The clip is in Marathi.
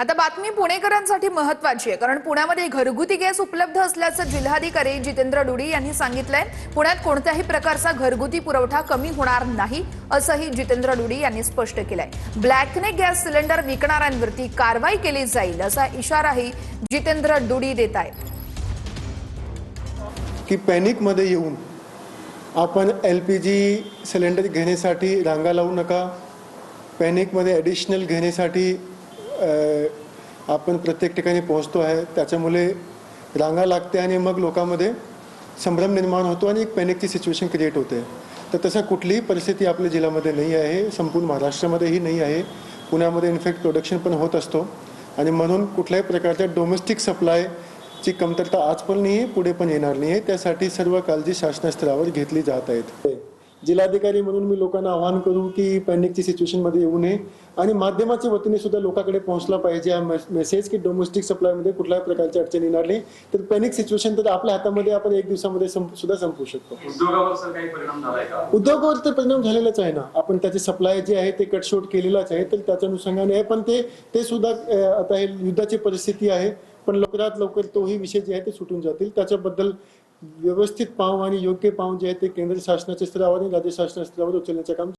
आता बातमी पुणेकरांसाठी महत्त्वाची आहे, कारण पुण्यामध्ये घरगुती गॅस उपलब्ध असल्याचं जिल्हाधिकारी जितेंद्र डुडी यांनी सांगितलंय। पुण्यात कोणत्याही प्रकारचा घरगुती पुरवठा कमी होणार नाही असंही जितेंद्र डुडी यांनी स्पष्ट केलंय। ब्लॅकने गॅस सिलेंडर विकणाऱ्यांवरती कारवाई केली जाईल असा इशाराही जितेंद्र डुडी देत आहेत। की पॅनिक मध्ये येऊन आपण एलपीजी सिलेंडर घेण्यासाठी रांगा लावू नका। पॅनिक मध्ये ॲडिशनल घेण्यासाठी आपण प्रत्येक ठिकाणी पोहोचतो आहे, त्याच्यामुळे रांगा लागते आणि मग लोकांमध्ये संभ्रम निर्माण होतो आणि एक पॅनिकची सिच्युएशन क्रिएट होते। तर तसं कुठलीही परिस्थिती आपल्या जिल्ह्यामध्ये नाही आहे, संपूर्ण महाराष्ट्रामध्येही नाही आहे। पुण्यामध्ये इनफॅक्ट प्रोडक्शन पण होत असतो आणि म्हणून कुठल्याही प्रकारच्या डोमेस्टिक सप्लायची कमतरता आज पण नाही आहे, पुढे पण येणार नाही आहे। त्यासाठी सर्व काळजी शासनस्तरावर घेतली जात आहे। जिल्हाधिकारी म्हणून मी लोकांना आवाहन करू की पॅनिकची सिच्युएशनमध्ये येऊ नये आणि माध्यमाच्या वतीने सुद्धा लोकांकडे पोहोचला पाहिजे हा मेसेज की डोमेस्टिक सप्लायमध्ये कुठल्याही प्रकारची अडचण येणार नाही। तर पॅनिक सिच्युएशन तर आपल्या हातामध्ये, आपण एक दिवसामध्ये सुद्धा संपवू शकतो। उद्योगावर सर काही परिणाम झालाय का? उद्योगावर तर परिणाम झालेलाच आहे ना। आपण त्याचे सप्लाय जे आहे ते कट शॉर्ट केलेलाच आहे, तर त्याच्या अनुषंगाने आहे। पण ते सुद्धा आता हे युद्धाची परिस्थिती आहे, पण लवकरात लवकर तोही विषय जे आहे ते सुटून जातील। त्याच्याबद्दल व्यवस्थित पाऊल आणि योग्य पाऊल जे आहे ते केंद्र शासनाच्या स्तरावर आणि राज्य शासनाच्या स्तरावर उचलण्याचे काम